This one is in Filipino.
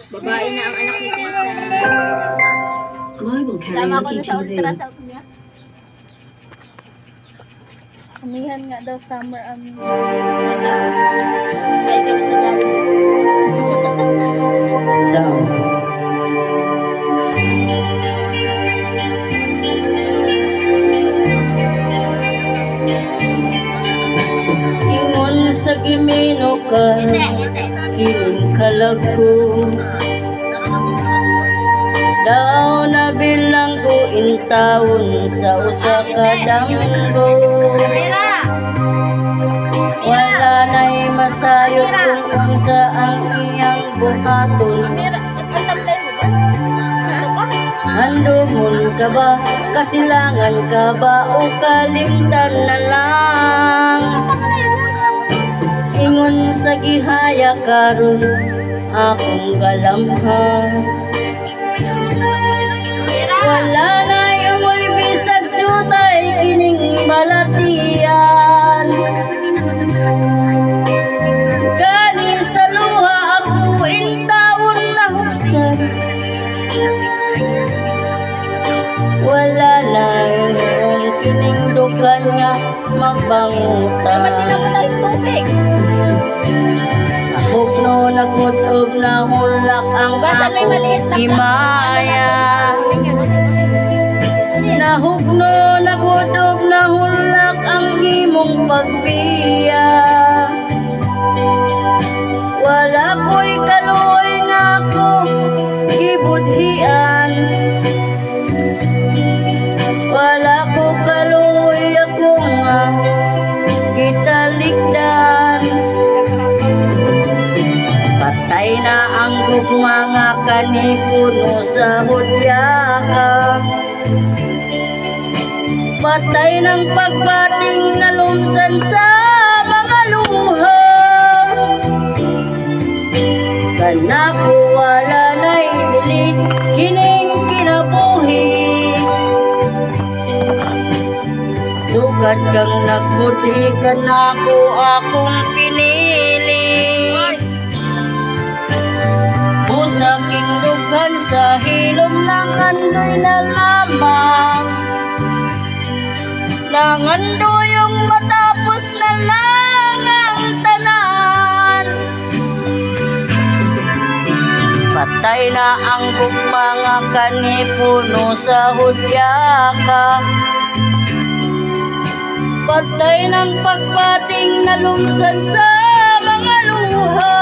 Babae na ang anak ni Tita. Global Sama ko Karaoke na sa TV. ultrasound niya. Amihan nga daw summer ang Tita. Ay, kami sa dali. So, ingon sa gimino ka, kining kalag ko. Daw na bilang ko intawon sa usa ka damgo. Wala na'y masayot kung unsa ang iyang buhaton. Handumon ka ba, kasilangan ka ba o kalimtan na lang? Ingon sa gihaya karon akong galamhan. Wala na amoy bisag jutay kining balatian. Gani sa luha ako intawon na hupsan. Wala na yung kining dukan nga magbangutan. Hugno na kutob na hulak ang akong himaya. Nahugno na kutob na hulak ang imong pagbiya. Wala ko'y kaluoy nga ako gibudhian. Wala ko kaluoy ako nga gitalikdan. Patay na ang gugma nga kanipuno sa hudya ka. Patay ng pagbating na lumsan sa mga luha. Kanako wala na'y bili kining kinabuhi. Sukat kang nagbudhi kanako akong pinili. Usaking dughan sa hilom ng andoy na lamang. Nangandoy yung matapos na lang ang tanan. Patay na ang gugma nga kanipuno sa hudya ka. Patay ng pagpating na lumsan sa mga luha.